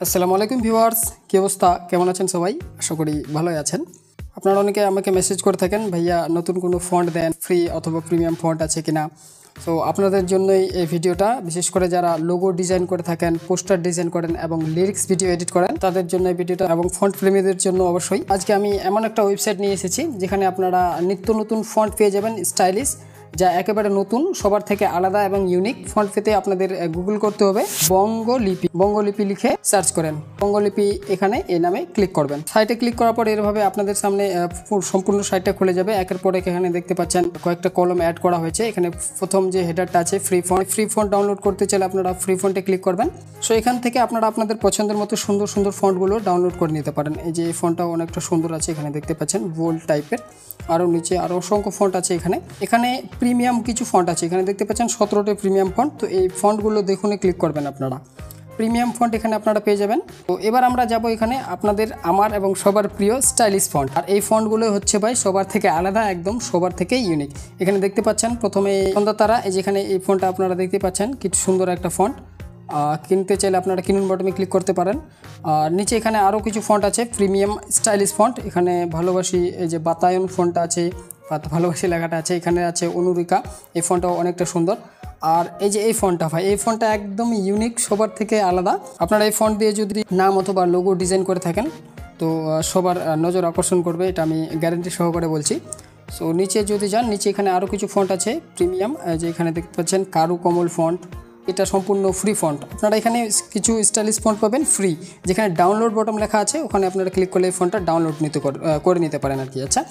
আসসালামু আলাইকুম ভিউয়ার্স, কী অবস্থা, কেমন আছেন সবাই? আশা করি ভালোই আছেন। আপনারা অনেকে আমাকে মেসেজ করে থাকেন, ভাইয়া নতুন কোনো ফন্ট দেন, ফ্রি অথবা প্রিমিয়াম ফন্ট আছে কিনা। তো আপনাদের জন্যই এই ভিডিওটা, বিশেষ করে যারা লোগো ডিজাইন করে থাকেন, পোস্টার ডিজাইন করেন এবং লিরিক্স ভিডিও এডিট করেন, তাদের জন্য এই ভিডিওটা, এবং ফন্ট প্রেমীদের জন্য অবশ্যই। আজকে আমি এমন একটা ওয়েবসাইট নিয়ে এসেছি যেখানে আপনারা নিত্য নতুন ফন্ট পেয়ে যাবেন, স্টাইলিশ, যা একেবারে নতুন, সবার থেকে আলাদা এবং ইউনিক। ফন্ট পেতে আপনাদের গুগল করতে হবে বঙ্গলিপি লিখে সার্চ করেন, বঙ্গলিপি, এখানে এই নামে ক্লিক করবেন। সাইটে ক্লিক করার পর এরভাবে আপনাদের সামনে সম্পূর্ণ সাইটটা খুলে যাবে। একের পর এক এখানে দেখতে পাচ্ছেন কয়েকটা কলম অ্যাড করা হয়েছে। এখানে প্রথম যে হেডারটা আছে ফ্রি ফন্ট ডাউনলোড করতে চাইলে আপনারা ফ্রি ফন্টে ক্লিক করবেন। সো এখান থেকে আপনারা আপনাদের পছন্দের মতো সুন্দর সুন্দর ফন্টগুলো ডাউনলোড করে নিতে পারেন। এই যে এই ফন্টটাও অনেকটা সুন্দর আছে, এখানে দেখতে পাচ্ছেন বোল্ড টাইপের। আরও নিচে আরও অসংখ্য ফন্ট আছে। এখানে প্রিমিয়াম কিছু ফন্ট আছে, এখানে দেখতে পাচ্ছেন 17টা প্রিমিয়াম ফন্ট। তো এই ফন্টগুলো দেখুনে ক্লিক করবেন আপনারা, প্রিমিয়াম ফন্ট এখানে আপনারা পেয়ে যাবেন। তো এবার আমরা যাব এখানে আমার এবং সবার প্রিয় স্টাইলিশ ফন্ট। আর এই ফন্টগুলো হচ্ছে ভাই সবার থেকে আলাদা, একদম সবার থেকে ইউনিক। এখানে দেখতে পাচ্ছেন প্রথমে সন্ধ্যাতারা, এই যেখানে এই ফন্টটা আপনারা দেখতে পাচ্ছেন, কি সুন্দর একটা ফন্ট। কিনতে চাইলে আপনারা কিনুন বাটনে ক্লিক করতে পারেন। আর নিচে এখানে আরও কিছু ফন্ট আছে, প্রিমিয়াম স্টাইলিশ ফন্ট। এখানে ভালোবাসি, এই যে বাতায়ন ফন্টটা আছে, ভালোবাসি লেখাটা আছে। এখানে আছে অনুরিকা, এই ফন্টটাও অনেকটা সুন্দর। আর এই যে এই ফন্টটা ভাই, এই ফন্টটা একদম ইউনিক, সবার থেকে আলাদা। আপনারা এই ফন্ট দিয়ে যদি নাম অথবা লোগো ডিজাইন করে থাকেন, তো সবার নজর আকর্ষণ করবে, এটা আমি গ্যারান্টি সহকারে বলছি। সো নিচে যদি যান, নিচে এখানে আরও কিছু ফন্ট আছে প্রিমিয়াম, যে এখানে দেখতে পাচ্ছেন কারু কমল ফন্ট, এটা সম্পূর্ণ ফ্রি ফন্ট। আপনারা এখানে কিছু স্টাইলিশ ফন্ট পাবেন ফ্রি, যেখানে ডাউনলোড বটন লেখা আছে, ওখানে আপনারা ক্লিক করলে এই ফন্টটা ডাউনলোড করে নিতে পারেন আর কি। আচ্ছা,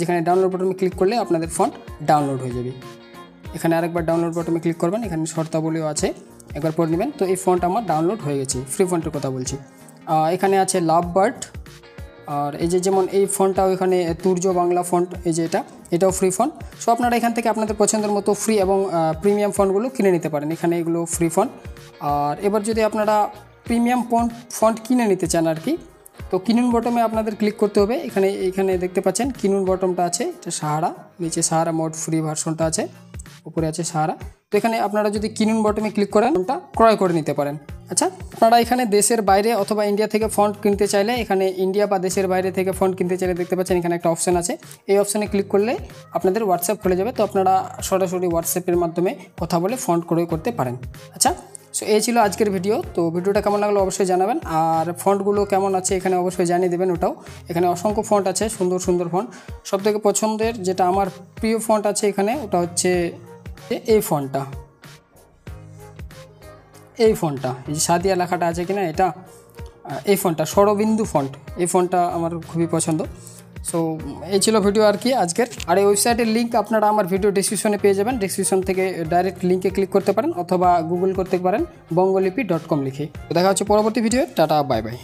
যেখানে ডাউনলোড বটনে ক্লিক করলে আপনাদের ফন্ট ডাউনলোড হয়ে যাবে। এখানে আরেকবার ডাউনলোড বটনে ক্লিক করবেন, এখানে শর্তাবলীও আছে, একবার পড়ে নেবেন। তো এই ফন্ট আমার ডাউনলোড হয়ে গেছে, ফ্রি ফন্টের কথা বলছি। এখানে আছে লাভ বার্ড। আর এই যে যেমন এই ফন্টটাও এখানে তুর্য বাংলা ফন্ট, এই যে এটাও ফ্রি ফন্ট। সো আপনারা এখান থেকে আপনাদের পছন্দের মতো ফ্রি এবং প্রিমিয়াম ফন্টগুলো কিনে নিতে পারেন, এখানে এগুলো ফ্রি ফন্ট। আর এবার যদি আপনারা প্রিমিয়াম ফন্ট কিনে নিতে চান আর কি, তো কিনুন বটমে আপনাদের ক্লিক করতে হবে। এখানে দেখতে পাচ্ছেন কিনুন বটমটা আছে, এটা সাহারা, নিচে সাহারা মোড ফ্রি ভার্সনটা আছে, উপরে আছে সাহারা। তো এখানে আপনারা যদি কিনুন বটমে ক্লিক করেন, ফন্টটা ক্রয় করে নিতে পারেন। আচ্ছা, আপনারা এখানে দেশের বাইরে অথবা ইন্ডিয়া থেকে ফন্ট কিনতে চাইলে, এখানে ইন্ডিয়া বা দেশের বাইরে থেকে ফন্ট কিনতে চাইলে দেখতে পাচ্ছেন এখানে একটা অপশান আছে। এই অপশানে ক্লিক করলে আপনাদের হোয়াটসঅ্যাপ খুলে যাবে। তো আপনারা সরাসরি হোয়াটসঅ্যাপের মাধ্যমে কথা বলে ফন্ট ক্রয় করতে পারেন। আচ্ছা, সো এই ছিল আজকের ভিডিও। তো ভিডিওটা কেমন লাগলো অবশ্যই জানাবেন, আর ফন্টগুলো কেমন আছে এখানে অবশ্যই জানিয়ে দেবেন। ওটাও এখানে অসংখ্য ফন্ট আছে, সুন্দর সুন্দর ফন্ট। সবথেকে পছন্দের যেটা আমার প্রিয় ফন্ট আছে এখানে, ওটা হচ্ছে এই ফন্টটা, এই যে সাদিয়া লেখাটা আছে কিনা, এই ফন্টটা শরবিন্দু ফন্ট, এই ফন্টটা আমার খুবই পছন্দ। সো এই ছিল ভিডিও আর কি আজকের। আর এই ওয়েবসাইটের লিঙ্ক আপনারা আমার ভিডিও ডেসক্রিপশনে পেয়ে যাবেন। ডেসক্রিপশন থেকে ডাইরেক্ট লিঙ্কে ক্লিক করতে পারেন অথবা গুগল করতে পারেন বঙ্গলিপি.com লিখে। দেখা হচ্ছে পরবর্তী ভিডিও। Tata, bye bye.